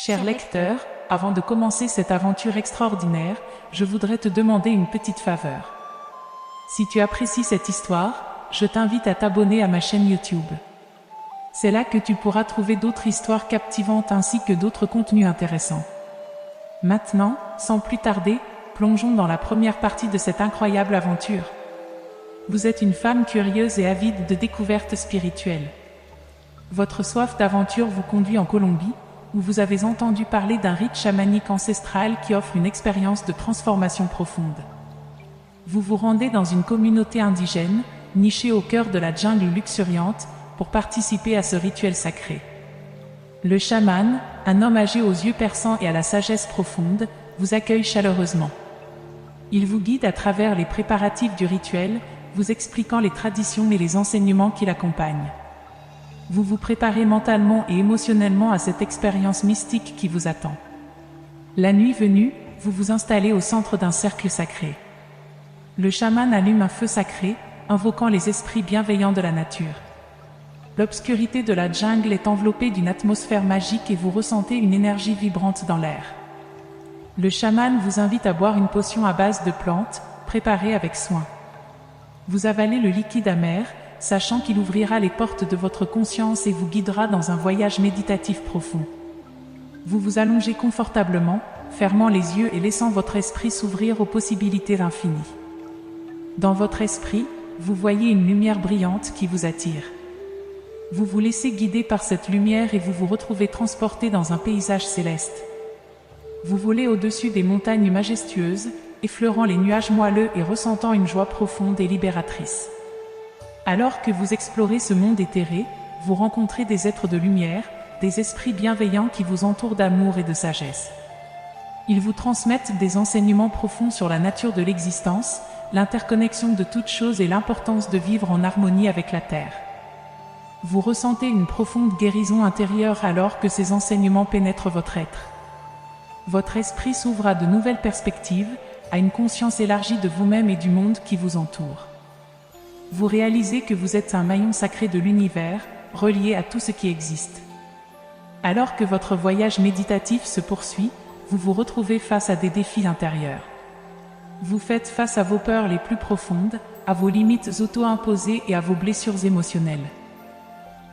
Cher lecteur, avant de commencer cette aventure extraordinaire, je voudrais te demander une petite faveur. Si tu apprécies cette histoire, je t'invite à t'abonner à ma chaîne YouTube. C'est là que tu pourras trouver d'autres histoires captivantes ainsi que d'autres contenus intéressants. Maintenant, sans plus tarder, plongeons dans la première partie de cette incroyable aventure. Vous êtes une femme curieuse et avide de découvertes spirituelles. Votre soif d'aventure vous conduit en Colombie, où vous avez entendu parler d'un rite chamanique ancestral qui offre une expérience de transformation profonde. Vous vous rendez dans une communauté indigène, nichée au cœur de la jungle luxuriante, pour participer à ce rituel sacré. Le chaman, un homme âgé aux yeux perçants et à la sagesse profonde, vous accueille chaleureusement. Il vous guide à travers les préparatifs du rituel, vous expliquant les traditions et les enseignements qui l'accompagnent. Vous vous préparez mentalement et émotionnellement à cette expérience mystique qui vous attend. La nuit venue, vous vous installez au centre d'un cercle sacré. Le chaman allume un feu sacré, invoquant les esprits bienveillants de la nature. L'obscurité de la jungle est enveloppée d'une atmosphère magique et vous ressentez une énergie vibrante dans l'air. Le chaman vous invite à boire une potion à base de plantes, préparée avec soin. Vous avalez le liquide amer, sachant qu'il ouvrira les portes de votre conscience et vous guidera dans un voyage méditatif profond. Vous vous allongez confortablement, fermant les yeux et laissant votre esprit s'ouvrir aux possibilités infinies. Dans votre esprit, vous voyez une lumière brillante qui vous attire. Vous vous laissez guider par cette lumière et vous vous retrouvez transporté dans un paysage céleste. Vous volez au-dessus des montagnes majestueuses, effleurant les nuages moelleux et ressentant une joie profonde et libératrice. Alors que vous explorez ce monde éthéré, vous rencontrez des êtres de lumière, des esprits bienveillants qui vous entourent d'amour et de sagesse. Ils vous transmettent des enseignements profonds sur la nature de l'existence, l'interconnexion de toutes choses et l'importance de vivre en harmonie avec la Terre. Vous ressentez une profonde guérison intérieure alors que ces enseignements pénètrent votre être. Votre esprit s'ouvre à de nouvelles perspectives, à une conscience élargie de vous-même et du monde qui vous entoure. Vous réalisez que vous êtes un maillon sacré de l'univers, relié à tout ce qui existe. Alors que votre voyage méditatif se poursuit, vous vous retrouvez face à des défis intérieurs. Vous faites face à vos peurs les plus profondes, à vos limites auto-imposées et à vos blessures émotionnelles.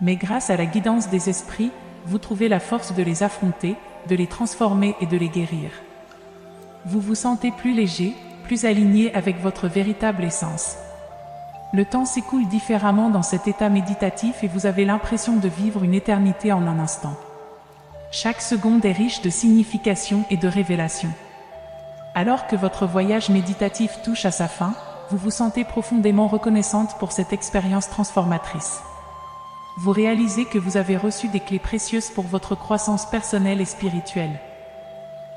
Mais grâce à la guidance des esprits, vous trouvez la force de les affronter, de les transformer et de les guérir. Vous vous sentez plus léger, plus aligné avec votre véritable essence. Le temps s'écoule différemment dans cet état méditatif et vous avez l'impression de vivre une éternité en un instant. Chaque seconde est riche de signification et de révélation. Alors que votre voyage méditatif touche à sa fin, vous vous sentez profondément reconnaissante pour cette expérience transformatrice. Vous réalisez que vous avez reçu des clés précieuses pour votre croissance personnelle et spirituelle.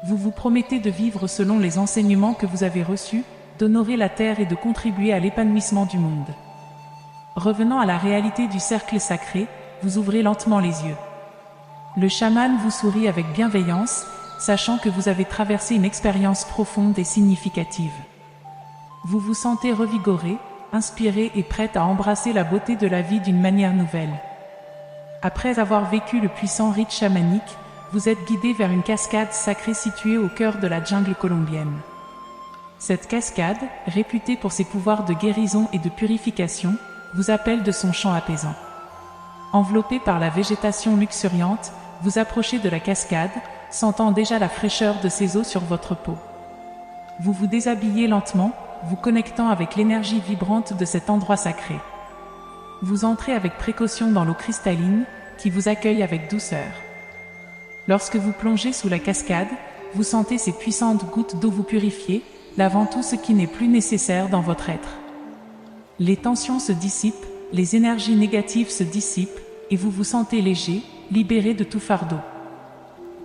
Vous vous promettez de vivre selon les enseignements que vous avez reçus, d'honorer la terre et de contribuer à l'épanouissement du monde. Revenant à la réalité du cercle sacré, vous ouvrez lentement les yeux. Le chaman vous sourit avec bienveillance, sachant que vous avez traversé une expérience profonde et significative. Vous vous sentez revigoré, inspiré et prête à embrasser la beauté de la vie d'une manière nouvelle. Après avoir vécu le puissant rite chamanique, vous êtes guidé vers une cascade sacrée située au cœur de la jungle colombienne. Cette cascade, réputée pour ses pouvoirs de guérison et de purification, vous appelle de son chant apaisant. Enveloppé par la végétation luxuriante, vous approchez de la cascade, sentant déjà la fraîcheur de ses eaux sur votre peau. Vous vous déshabillez lentement, vous connectant avec l'énergie vibrante de cet endroit sacré. Vous entrez avec précaution dans l'eau cristalline, qui vous accueille avec douceur. Lorsque vous plongez sous la cascade, vous sentez ces puissantes gouttes d'eau vous purifier, lavant tout ce qui n'est plus nécessaire dans votre être. Les tensions se dissipent, les énergies négatives se dissipent, et vous vous sentez léger, libéré de tout fardeau.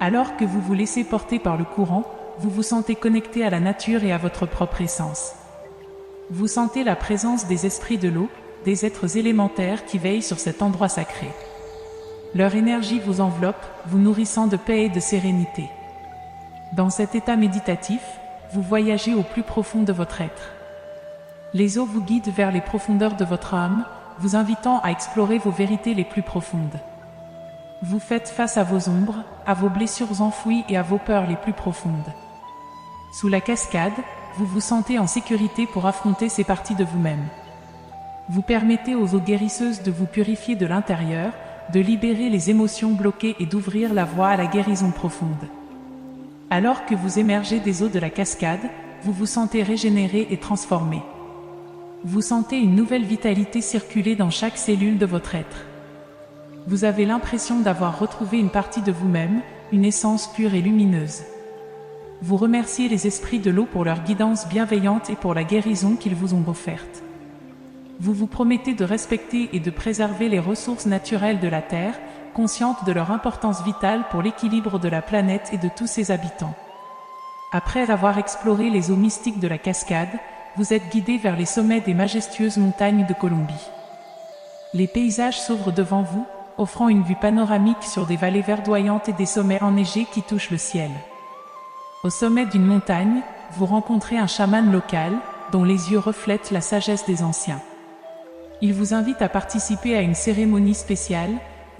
Alors que vous vous laissez porter par le courant, vous vous sentez connecté à la nature et à votre propre essence. Vous sentez la présence des esprits de l'eau, des êtres élémentaires qui veillent sur cet endroit sacré. Leur énergie vous enveloppe, vous nourrissant de paix et de sérénité. Dans cet état méditatif, vous voyagez au plus profond de votre être. Les eaux vous guident vers les profondeurs de votre âme, vous invitant à explorer vos vérités les plus profondes. Vous faites face à vos ombres, à vos blessures enfouies et à vos peurs les plus profondes. Sous la cascade, vous vous sentez en sécurité pour affronter ces parties de vous-même. Vous permettez aux eaux guérisseuses de vous purifier de l'intérieur, de libérer les émotions bloquées et d'ouvrir la voie à la guérison profonde. Alors que vous émergez des eaux de la cascade, vous vous sentez régénéré et transformé. Vous sentez une nouvelle vitalité circuler dans chaque cellule de votre être. Vous avez l'impression d'avoir retrouvé une partie de vous-même, une essence pure et lumineuse. Vous remerciez les esprits de l'eau pour leur guidance bienveillante et pour la guérison qu'ils vous ont offerte. Vous vous promettez de respecter et de préserver les ressources naturelles de la Terre, consciente de leur importance vitale pour l'équilibre de la planète et de tous ses habitants. Après avoir exploré les eaux mystiques de la cascade, vous êtes guidé vers les sommets des majestueuses montagnes de Colombie. Les paysages s'ouvrent devant vous, offrant une vue panoramique sur des vallées verdoyantes et des sommets enneigés qui touchent le ciel. Au sommet d'une montagne, vous rencontrez un chaman local, dont les yeux reflètent la sagesse des anciens. Il vous invite à participer à une cérémonie spéciale,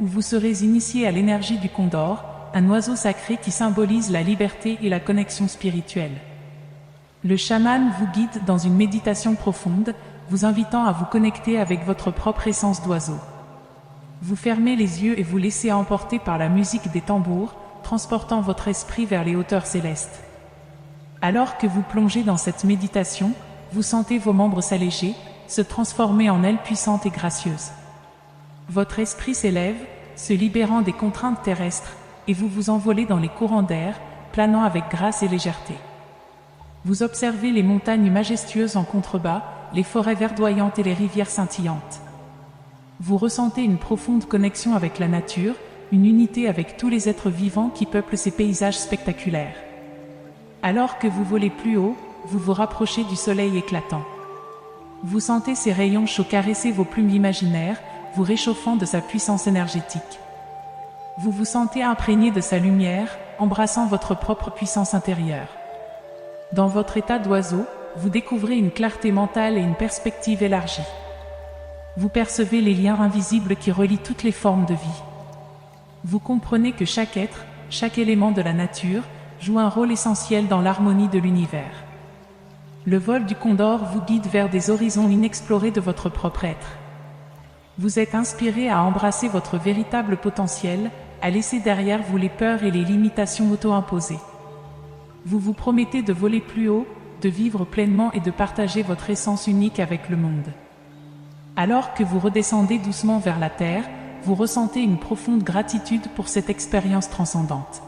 où vous serez initié à l'énergie du condor, un oiseau sacré qui symbolise la liberté et la connexion spirituelle. Le chaman vous guide dans une méditation profonde, vous invitant à vous connecter avec votre propre essence d'oiseau. Vous fermez les yeux et vous laissez emporter par la musique des tambours, transportant votre esprit vers les hauteurs célestes. Alors que vous plongez dans cette méditation, vous sentez vos membres s'alléger, se transformer en ailes puissantes et gracieuses. Votre esprit s'élève, se libérant des contraintes terrestres, et vous vous envolez dans les courants d'air, planant avec grâce et légèreté. Vous observez les montagnes majestueuses en contrebas, les forêts verdoyantes et les rivières scintillantes. Vous ressentez une profonde connexion avec la nature, une unité avec tous les êtres vivants qui peuplent ces paysages spectaculaires. Alors que vous volez plus haut, vous vous rapprochez du soleil éclatant. Vous sentez ses rayons chauds caresser vos plumes imaginaires, vous réchauffant de sa puissance énergétique. Vous vous sentez imprégné de sa lumière, embrassant votre propre puissance intérieure. Dans votre état d'oiseau, vous découvrez une clarté mentale et une perspective élargie. Vous percevez les liens invisibles qui relient toutes les formes de vie. Vous comprenez que chaque être, chaque élément de la nature, joue un rôle essentiel dans l'harmonie de l'univers. Le vol du condor vous guide vers des horizons inexplorés de votre propre être. Vous êtes inspiré à embrasser votre véritable potentiel, à laisser derrière vous les peurs et les limitations auto-imposées. Vous vous promettez de voler plus haut, de vivre pleinement et de partager votre essence unique avec le monde. Alors que vous redescendez doucement vers la terre, vous ressentez une profonde gratitude pour cette expérience transcendante.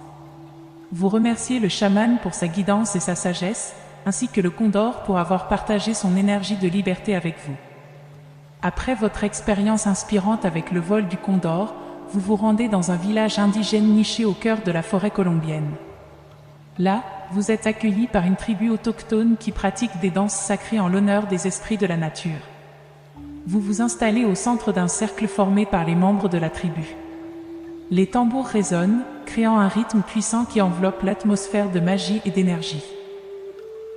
Vous remerciez le chaman pour sa guidance et sa sagesse, ainsi que le condor pour avoir partagé son énergie de liberté avec vous. Après votre expérience inspirante avec le vol du condor, vous vous rendez dans un village indigène niché au cœur de la forêt colombienne. Là, vous êtes accueilli par une tribu autochtone qui pratique des danses sacrées en l'honneur des esprits de la nature. Vous vous installez au centre d'un cercle formé par les membres de la tribu. Les tambours résonnent, créant un rythme puissant qui enveloppe l'atmosphère de magie et d'énergie.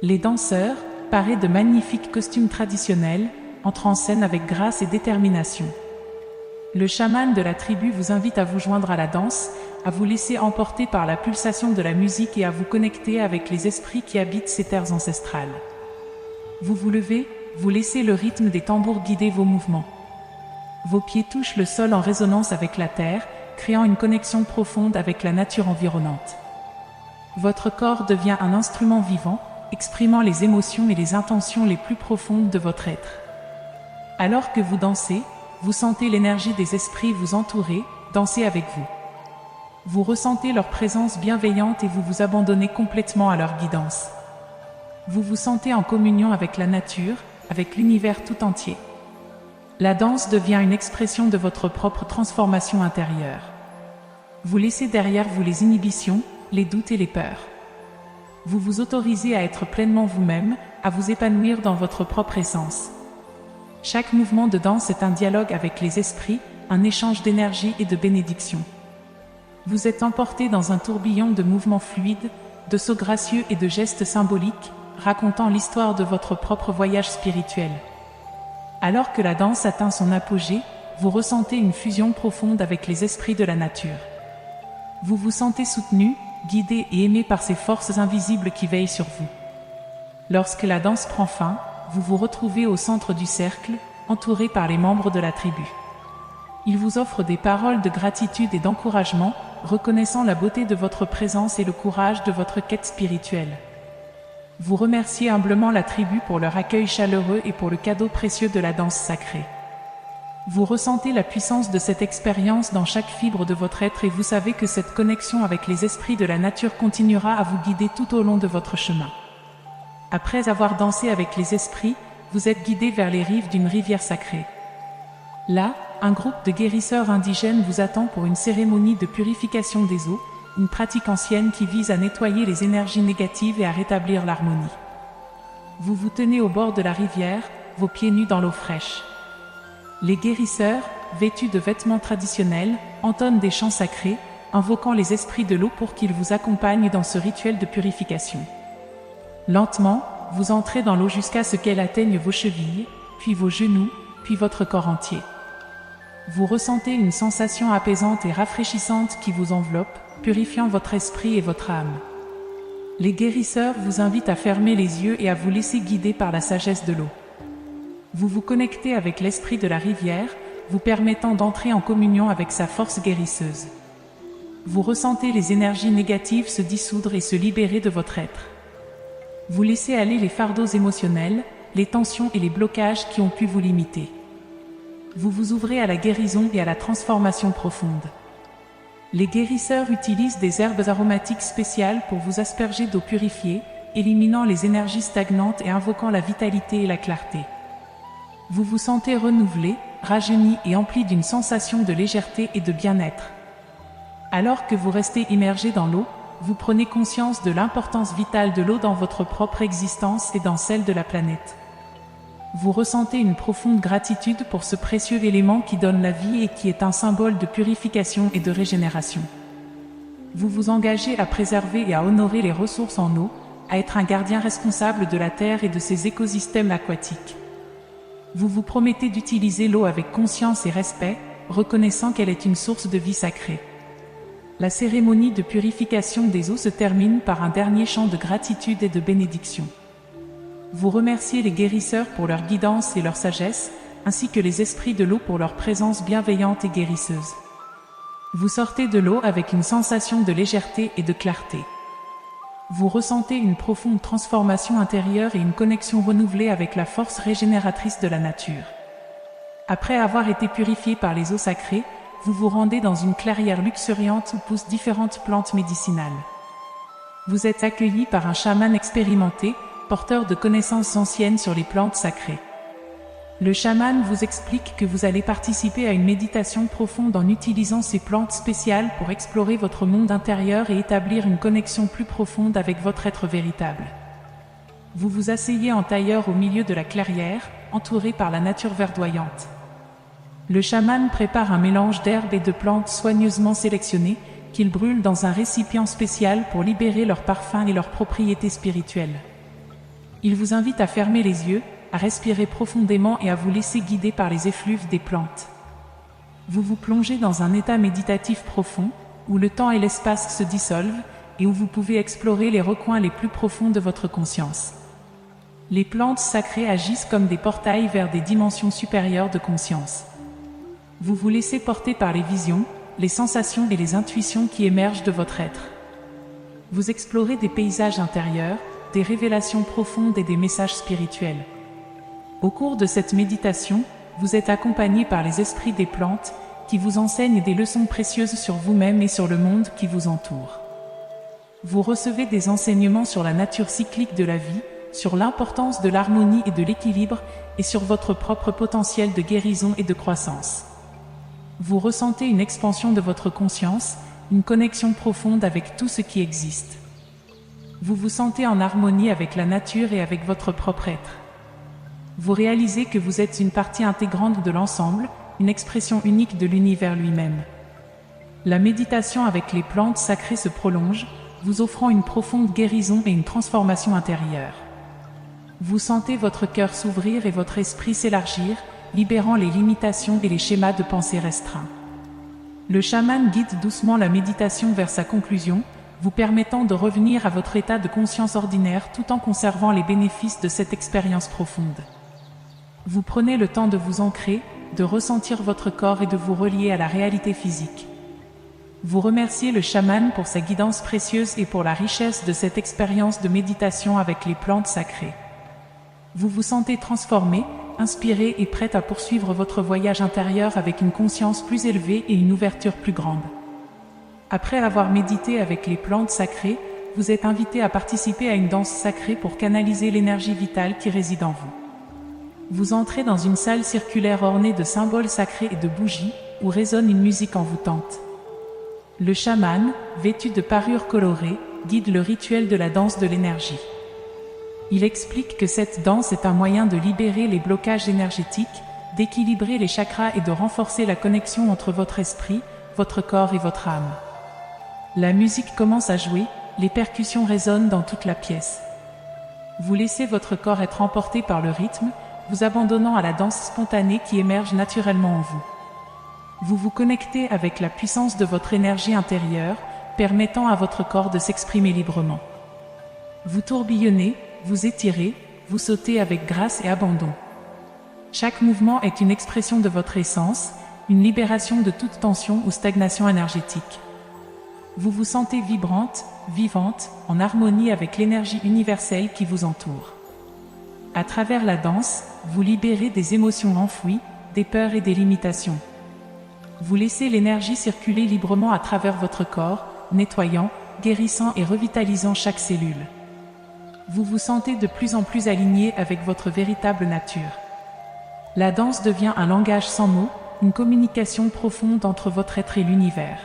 Les danseurs, parés de magnifiques costumes traditionnels, entrent en scène avec grâce et détermination. Le chaman de la tribu vous invite à vous joindre à la danse, à vous laisser emporter par la pulsation de la musique et à vous connecter avec les esprits qui habitent ces terres ancestrales. Vous vous levez, vous laissez le rythme des tambours guider vos mouvements. Vos pieds touchent le sol en résonance avec la terre, créant une connexion profonde avec la nature environnante. Votre corps devient un instrument vivant, exprimant les émotions et les intentions les plus profondes de votre être. Alors que vous dansez, vous sentez l'énergie des esprits vous entourer, danser avec vous. Vous ressentez leur présence bienveillante et vous vous abandonnez complètement à leur guidance. Vous vous sentez en communion avec la nature, avec l'univers tout entier. La danse devient une expression de votre propre transformation intérieure. Vous laissez derrière vous les inhibitions, les doutes et les peurs. Vous vous autorisez à être pleinement vous-même, à vous épanouir dans votre propre essence. Chaque mouvement de danse est un dialogue avec les esprits, un échange d'énergie et de bénédictions. Vous êtes emporté dans un tourbillon de mouvements fluides, de sauts gracieux et de gestes symboliques, racontant l'histoire de votre propre voyage spirituel. Alors que la danse atteint son apogée, vous ressentez une fusion profonde avec les esprits de la nature. Vous vous sentez soutenu, guidé et aimé par ces forces invisibles qui veillent sur vous. Lorsque la danse prend fin, vous vous retrouvez au centre du cercle, entouré par les membres de la tribu. Ils vous offrent des paroles de gratitude et d'encouragement, reconnaissant la beauté de votre présence et le courage de votre quête spirituelle. Vous remerciez humblement la tribu pour leur accueil chaleureux et pour le cadeau précieux de la danse sacrée. Vous ressentez la puissance de cette expérience dans chaque fibre de votre être et vous savez que cette connexion avec les esprits de la nature continuera à vous guider tout au long de votre chemin. Après avoir dansé avec les esprits, vous êtes guidé vers les rives d'une rivière sacrée. Là, un groupe de guérisseurs indigènes vous attend pour une cérémonie de purification des eaux, une pratique ancienne qui vise à nettoyer les énergies négatives et à rétablir l'harmonie. Vous vous tenez au bord de la rivière, vos pieds nus dans l'eau fraîche. Les guérisseurs, vêtus de vêtements traditionnels, entonnent des chants sacrés, invoquant les esprits de l'eau pour qu'ils vous accompagnent dans ce rituel de purification. Lentement, vous entrez dans l'eau jusqu'à ce qu'elle atteigne vos chevilles, puis vos genoux, puis votre corps entier. Vous ressentez une sensation apaisante et rafraîchissante qui vous enveloppe, purifiant votre esprit et votre âme. Les guérisseurs vous invitent à fermer les yeux et à vous laisser guider par la sagesse de l'eau. Vous vous connectez avec l'esprit de la rivière, vous permettant d'entrer en communion avec sa force guérisseuse. Vous ressentez les énergies négatives se dissoudre et se libérer de votre être. Vous laissez aller les fardeaux émotionnels, les tensions et les blocages qui ont pu vous limiter. Vous vous ouvrez à la guérison et à la transformation profonde. Les guérisseurs utilisent des herbes aromatiques spéciales pour vous asperger d'eau purifiée, éliminant les énergies stagnantes et invoquant la vitalité et la clarté. Vous vous sentez renouvelé, rajeuni et empli d'une sensation de légèreté et de bien-être. Alors que vous restez immergé dans l'eau, vous prenez conscience de l'importance vitale de l'eau dans votre propre existence et dans celle de la planète. Vous ressentez une profonde gratitude pour ce précieux élément qui donne la vie et qui est un symbole de purification et de régénération. Vous vous engagez à préserver et à honorer les ressources en eau, à être un gardien responsable de la Terre et de ses écosystèmes aquatiques. Vous vous promettez d'utiliser l'eau avec conscience et respect, reconnaissant qu'elle est une source de vie sacrée. La cérémonie de purification des eaux se termine par un dernier chant de gratitude et de bénédiction. Vous remerciez les guérisseurs pour leur guidance et leur sagesse, ainsi que les esprits de l'eau pour leur présence bienveillante et guérisseuse. Vous sortez de l'eau avec une sensation de légèreté et de clarté. Vous ressentez une profonde transformation intérieure et une connexion renouvelée avec la force régénératrice de la nature. Après avoir été purifié par les eaux sacrées, vous vous rendez dans une clairière luxuriante où poussent différentes plantes médicinales. Vous êtes accueilli par un chaman expérimenté, porteur de connaissances anciennes sur les plantes sacrées. Le chaman vous explique que vous allez participer à une méditation profonde en utilisant ces plantes spéciales pour explorer votre monde intérieur et établir une connexion plus profonde avec votre être véritable. Vous vous asseyez en tailleur au milieu de la clairière, entouré par la nature verdoyante. Le chaman prépare un mélange d'herbes et de plantes soigneusement sélectionnées, qu'il brûle dans un récipient spécial pour libérer leurs parfums et leurs propriétés spirituelles. Il vous invite à fermer les yeux, à respirer profondément et à vous laisser guider par les effluves des plantes. Vous vous plongez dans un état méditatif profond, où le temps et l'espace se dissolvent, et où vous pouvez explorer les recoins les plus profonds de votre conscience. Les plantes sacrées agissent comme des portails vers des dimensions supérieures de conscience. Vous vous laissez porter par les visions, les sensations et les intuitions qui émergent de votre être. Vous explorez des paysages intérieurs, des révélations profondes et des messages spirituels. Au cours de cette méditation, vous êtes accompagné par les esprits des plantes, qui vous enseignent des leçons précieuses sur vous-même et sur le monde qui vous entoure. Vous recevez des enseignements sur la nature cyclique de la vie, sur l'importance de l'harmonie et de l'équilibre, et sur votre propre potentiel de guérison et de croissance. Vous ressentez une expansion de votre conscience, une connexion profonde avec tout ce qui existe. Vous vous sentez en harmonie avec la nature et avec votre propre être. Vous réalisez que vous êtes une partie intégrante de l'ensemble, une expression unique de l'univers lui-même. La méditation avec les plantes sacrées se prolonge, vous offrant une profonde guérison et une transformation intérieure. Vous sentez votre cœur s'ouvrir et votre esprit s'élargir, libérant les limitations et les schémas de pensée restreints. Le chaman guide doucement la méditation vers sa conclusion, vous permettant de revenir à votre état de conscience ordinaire tout en conservant les bénéfices de cette expérience profonde. Vous prenez le temps de vous ancrer, de ressentir votre corps et de vous relier à la réalité physique. Vous remerciez le chaman pour sa guidance précieuse et pour la richesse de cette expérience de méditation avec les plantes sacrées. Vous vous sentez transformé, inspiré et prêt à poursuivre votre voyage intérieur avec une conscience plus élevée et une ouverture plus grande. Après avoir médité avec les plantes sacrées, vous êtes invité à participer à une danse sacrée pour canaliser l'énergie vitale qui réside en vous. Vous entrez dans une salle circulaire ornée de symboles sacrés et de bougies, où résonne une musique envoûtante. Le chaman, vêtu de parures colorées, guide le rituel de la danse de l'énergie. Il explique que cette danse est un moyen de libérer les blocages énergétiques, d'équilibrer les chakras et de renforcer la connexion entre votre esprit, votre corps et votre âme. La musique commence à jouer, les percussions résonnent dans toute la pièce. Vous laissez votre corps être emporté par le rythme, vous abandonnant à la danse spontanée qui émerge naturellement en vous. Vous vous connectez avec la puissance de votre énergie intérieure, permettant à votre corps de s'exprimer librement. Vous tourbillonnez, vous étirez, vous sautez avec grâce et abandon. Chaque mouvement est une expression de votre essence, une libération de toute tension ou stagnation énergétique. Vous vous sentez vibrante, vivante, en harmonie avec l'énergie universelle qui vous entoure. À travers la danse, vous libérez des émotions enfouies, des peurs et des limitations. Vous laissez l'énergie circuler librement à travers votre corps, nettoyant, guérissant et revitalisant chaque cellule. Vous vous sentez de plus en plus aligné avec votre véritable nature. La danse devient un langage sans mots, une communication profonde entre votre être et l'univers.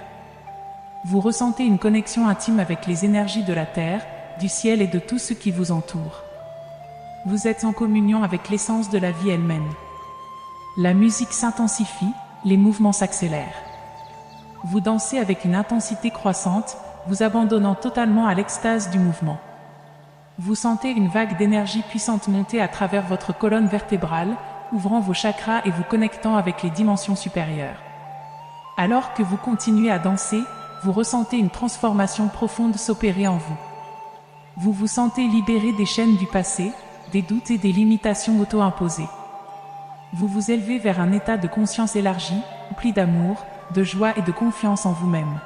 Vous ressentez une connexion intime avec les énergies de la terre, du ciel et de tout ce qui vous entoure. Vous êtes en communion avec l'essence de la vie elle-même. La musique s'intensifie, les mouvements s'accélèrent. Vous dansez avec une intensité croissante, vous abandonnant totalement à l'extase du mouvement. Vous sentez une vague d'énergie puissante monter à travers votre colonne vertébrale, ouvrant vos chakras et vous connectant avec les dimensions supérieures. Alors que vous continuez à danser, vous ressentez une transformation profonde s'opérer en vous. Vous vous sentez libéré des chaînes du passé, des doutes et des limitations auto-imposées. Vous vous élevez vers un état de conscience élargi, rempli d'amour, de joie et de confiance en vous-même.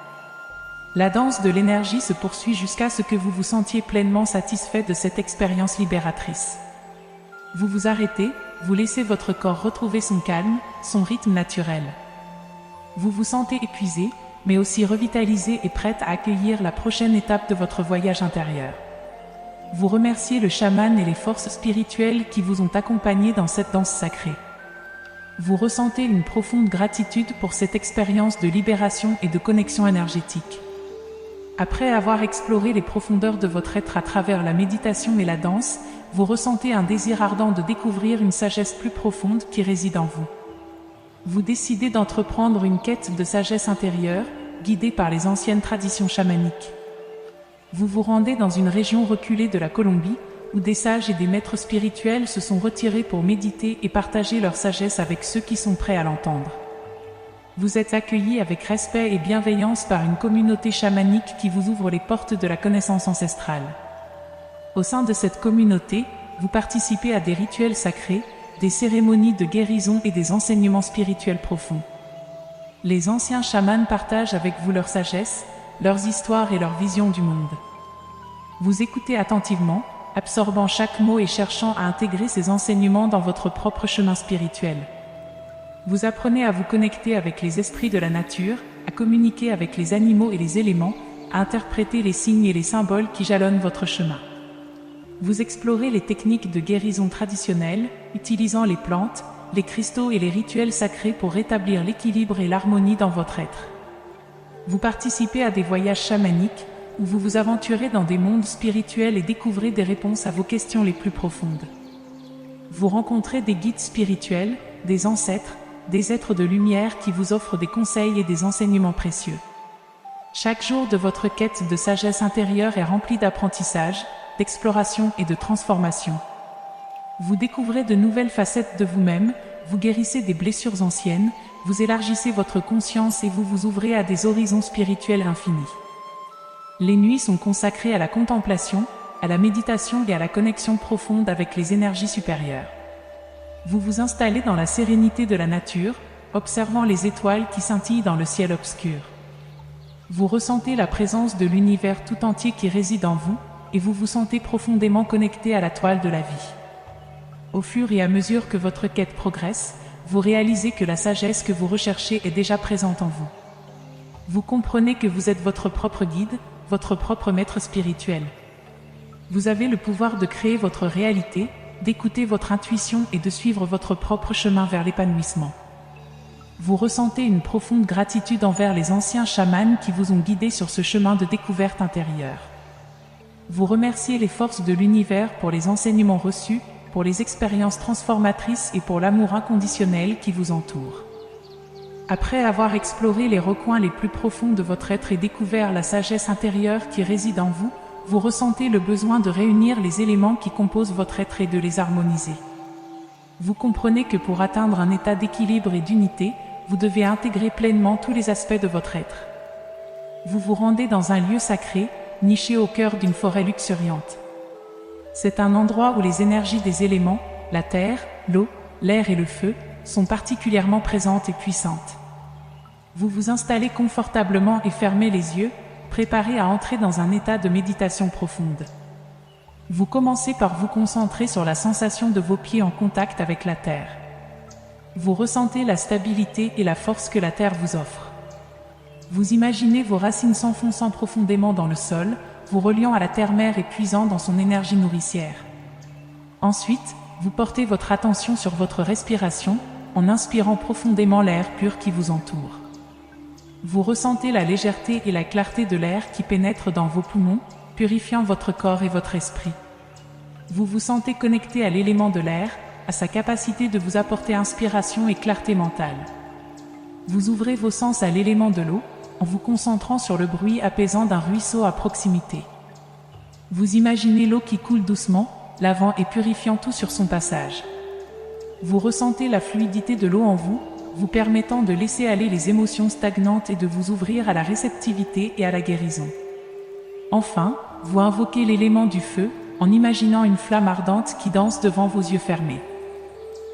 La danse de l'énergie se poursuit jusqu'à ce que vous vous sentiez pleinement satisfait de cette expérience libératrice. Vous vous arrêtez, vous laissez votre corps retrouver son calme, son rythme naturel. Vous vous sentez épuisé, mais aussi revitalisé et prête à accueillir la prochaine étape de votre voyage intérieur. Vous remerciez le chaman et les forces spirituelles qui vous ont accompagné dans cette danse sacrée. Vous ressentez une profonde gratitude pour cette expérience de libération et de connexion énergétique. Après avoir exploré les profondeurs de votre être à travers la méditation et la danse, vous ressentez un désir ardent de découvrir une sagesse plus profonde qui réside en vous. Vous décidez d'entreprendre une quête de sagesse intérieure, guidée par les anciennes traditions chamaniques. Vous vous rendez dans une région reculée de la Colombie, où des sages et des maîtres spirituels se sont retirés pour méditer et partager leur sagesse avec ceux qui sont prêts à l'entendre. Vous êtes accueillis avec respect et bienveillance par une communauté chamanique qui vous ouvre les portes de la connaissance ancestrale. Au sein de cette communauté, vous participez à des rituels sacrés, des cérémonies de guérison et des enseignements spirituels profonds. Les anciens chamans partagent avec vous leur sagesse, leurs histoires et leur vision du monde. Vous écoutez attentivement, absorbant chaque mot et cherchant à intégrer ces enseignements dans votre propre chemin spirituel. Vous apprenez à vous connecter avec les esprits de la nature, à communiquer avec les animaux et les éléments, à interpréter les signes et les symboles qui jalonnent votre chemin. Vous explorez les techniques de guérison traditionnelles, utilisant les plantes, les cristaux et les rituels sacrés pour rétablir l'équilibre et l'harmonie dans votre être. Vous participez à des voyages chamaniques, où vous vous aventurez dans des mondes spirituels et découvrez des réponses à vos questions les plus profondes. Vous rencontrez des guides spirituels, des ancêtres, des êtres de lumière qui vous offrent des conseils et des enseignements précieux. Chaque jour de votre quête de sagesse intérieure est rempli d'apprentissage, d'exploration et de transformation. Vous découvrez de nouvelles facettes de vous-même, vous guérissez des blessures anciennes, vous élargissez votre conscience et vous vous ouvrez à des horizons spirituels infinis. Les nuits sont consacrées à la contemplation, à la méditation et à la connexion profonde avec les énergies supérieures. Vous vous installez dans la sérénité de la nature, observant les étoiles qui scintillent dans le ciel obscur. Vous ressentez la présence de l'univers tout entier qui réside en vous, et vous vous sentez profondément connecté à la toile de la vie. Au fur et à mesure que votre quête progresse, vous réalisez que la sagesse que vous recherchez est déjà présente en vous. Vous comprenez que vous êtes votre propre guide, votre propre maître spirituel. Vous avez le pouvoir de créer votre réalité, d'écouter votre intuition et de suivre votre propre chemin vers l'épanouissement. Vous ressentez une profonde gratitude envers les anciens chamans qui vous ont guidé sur ce chemin de découverte intérieure. Vous remerciez les forces de l'univers pour les enseignements reçus, pour les expériences transformatrices et pour l'amour inconditionnel qui vous entoure. Après avoir exploré les recoins les plus profonds de votre être et découvert la sagesse intérieure qui réside en vous, vous ressentez le besoin de réunir les éléments qui composent votre être et de les harmoniser. Vous comprenez que pour atteindre un état d'équilibre et d'unité, vous devez intégrer pleinement tous les aspects de votre être. Vous vous rendez dans un lieu sacré, niché au cœur d'une forêt luxuriante. C'est un endroit où les énergies des éléments, la terre, l'eau, l'air et le feu, sont particulièrement présentes et puissantes. Vous vous installez confortablement et fermez les yeux, préparés à entrer dans un état de méditation profonde. Vous commencez par vous concentrer sur la sensation de vos pieds en contact avec la terre. Vous ressentez la stabilité et la force que la terre vous offre. Vous imaginez vos racines s'enfonçant profondément dans le sol, vous reliant à la terre-mère et puisant dans son énergie nourricière. Ensuite, vous portez votre attention sur votre respiration, en inspirant profondément l'air pur qui vous entoure. Vous ressentez la légèreté et la clarté de l'air qui pénètre dans vos poumons, purifiant votre corps et votre esprit. Vous vous sentez connecté à l'élément de l'air, à sa capacité de vous apporter inspiration et clarté mentale. Vous ouvrez vos sens à l'élément de l'eau, en vous concentrant sur le bruit apaisant d'un ruisseau à proximité. Vous imaginez l'eau qui coule doucement, lavant et purifiant tout sur son passage. Vous ressentez la fluidité de l'eau en vous, vous permettant de laisser aller les émotions stagnantes et de vous ouvrir à la réceptivité et à la guérison. Enfin, vous invoquez l'élément du feu, en imaginant une flamme ardente qui danse devant vos yeux fermés.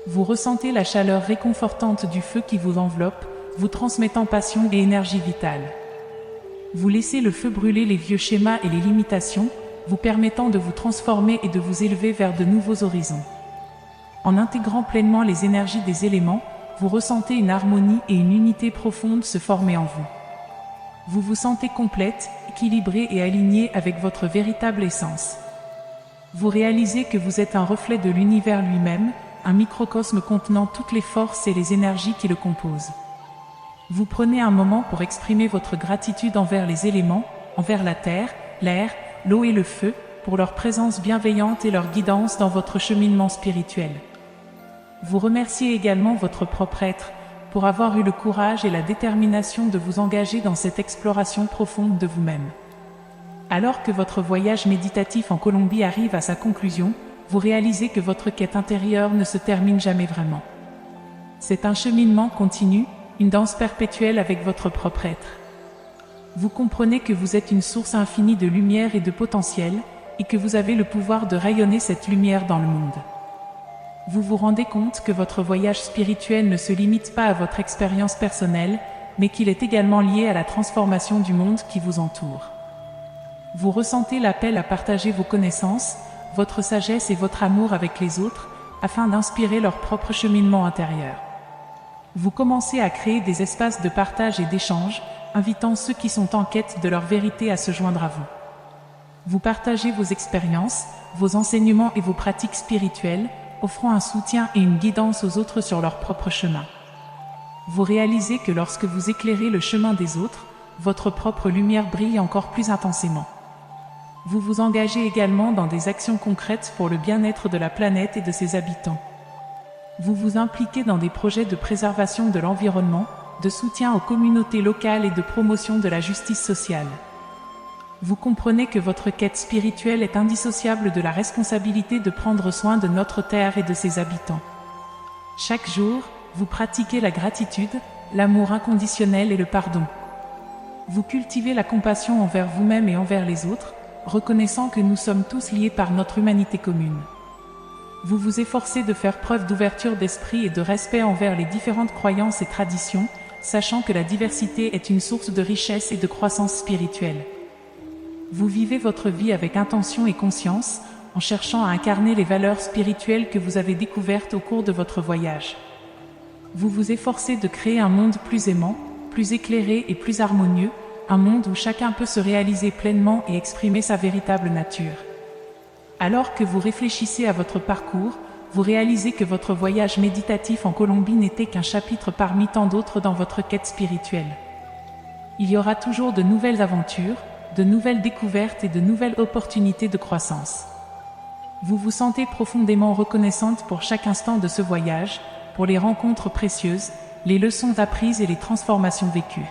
Vous ressentez la chaleur réconfortante du feu qui vous enveloppe, vous transmettant passion et énergie vitale. Vous laissez le feu brûler les vieux schémas et les limitations, vous permettant de vous transformer et de vous élever vers de nouveaux horizons. En intégrant pleinement les énergies des éléments, vous ressentez une harmonie et une unité profonde se former en vous. Vous vous sentez complète, équilibrée et alignée avec votre véritable essence. Vous réalisez que vous êtes un reflet de l'univers lui-même, un microcosme contenant toutes les forces et les énergies qui le composent. Vous prenez un moment pour exprimer votre gratitude envers les éléments, envers la terre, l'air, l'eau et le feu, pour leur présence bienveillante et leur guidance dans votre cheminement spirituel. Vous remerciez également votre propre être, pour avoir eu le courage et la détermination de vous engager dans cette exploration profonde de vous-même. Alors que votre voyage méditatif en Colombie arrive à sa conclusion, vous réalisez que votre quête intérieure ne se termine jamais vraiment. C'est un cheminement continu, une danse perpétuelle avec votre propre être. Vous comprenez que vous êtes une source infinie de lumière et de potentiel, et que vous avez le pouvoir de rayonner cette lumière dans le monde. Vous vous rendez compte que votre voyage spirituel ne se limite pas à votre expérience personnelle, mais qu'il est également lié à la transformation du monde qui vous entoure. Vous ressentez l'appel à partager vos connaissances, votre sagesse et votre amour avec les autres, afin d'inspirer leur propre cheminement intérieur. Vous commencez à créer des espaces de partage et d'échange, invitant ceux qui sont en quête de leur vérité à se joindre à vous. Vous partagez vos expériences, vos enseignements et vos pratiques spirituelles, offrant un soutien et une guidance aux autres sur leur propre chemin. Vous réalisez que lorsque vous éclairez le chemin des autres, votre propre lumière brille encore plus intensément. Vous vous engagez également dans des actions concrètes pour le bien-être de la planète et de ses habitants. Vous vous impliquez dans des projets de préservation de l'environnement, de soutien aux communautés locales et de promotion de la justice sociale. Vous comprenez que votre quête spirituelle est indissociable de la responsabilité de prendre soin de notre Terre et de ses habitants. Chaque jour, vous pratiquez la gratitude, l'amour inconditionnel et le pardon. Vous cultivez la compassion envers vous-même et envers les autres, reconnaissant que nous sommes tous liés par notre humanité commune. Vous vous efforcez de faire preuve d'ouverture d'esprit et de respect envers les différentes croyances et traditions, sachant que la diversité est une source de richesse et de croissance spirituelle. Vous vivez votre vie avec intention et conscience, en cherchant à incarner les valeurs spirituelles que vous avez découvertes au cours de votre voyage. Vous vous efforcez de créer un monde plus aimant, plus éclairé et plus harmonieux, un monde où chacun peut se réaliser pleinement et exprimer sa véritable nature. Alors que vous réfléchissez à votre parcours, vous réalisez que votre voyage méditatif en Colombie n'était qu'un chapitre parmi tant d'autres dans votre quête spirituelle. Il y aura toujours de nouvelles aventures, de nouvelles découvertes et de nouvelles opportunités de croissance. Vous vous sentez profondément reconnaissante pour chaque instant de ce voyage, pour les rencontres précieuses, les leçons apprises et les transformations vécues.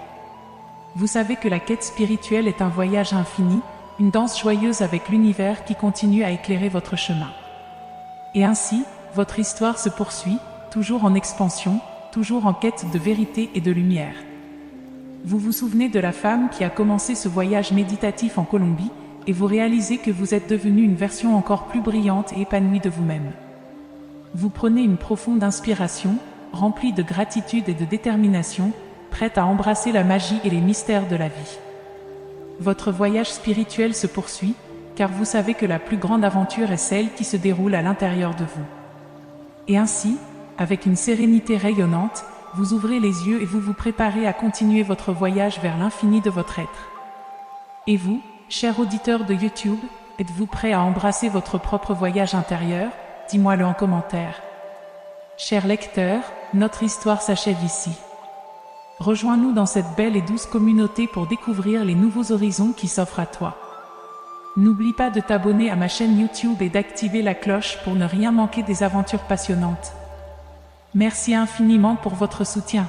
Vous savez que la quête spirituelle est un voyage infini, une danse joyeuse avec l'univers qui continue à éclairer votre chemin. Et ainsi, votre histoire se poursuit, toujours en expansion, toujours en quête de vérité et de lumière. Vous vous souvenez de la femme qui a commencé ce voyage méditatif en Colombie, et vous réalisez que vous êtes devenue une version encore plus brillante et épanouie de vous-même. Vous prenez une profonde inspiration, remplie de gratitude et de détermination, prête à embrasser la magie et les mystères de la vie. Votre voyage spirituel se poursuit, car vous savez que la plus grande aventure est celle qui se déroule à l'intérieur de vous. Et ainsi, avec une sérénité rayonnante, vous ouvrez les yeux et vous vous préparez à continuer votre voyage vers l'infini de votre être. Et vous, cher auditeur de YouTube, êtes-vous prêt à embrasser votre propre voyage intérieur? Dis-moi-le en commentaire. Cher lecteur, notre histoire s'achève ici. Rejoins-nous dans cette belle et douce communauté pour découvrir les nouveaux horizons qui s'offrent à toi. N'oublie pas de t'abonner à ma chaîne YouTube et d'activer la cloche pour ne rien manquer des aventures passionnantes. Merci infiniment pour votre soutien.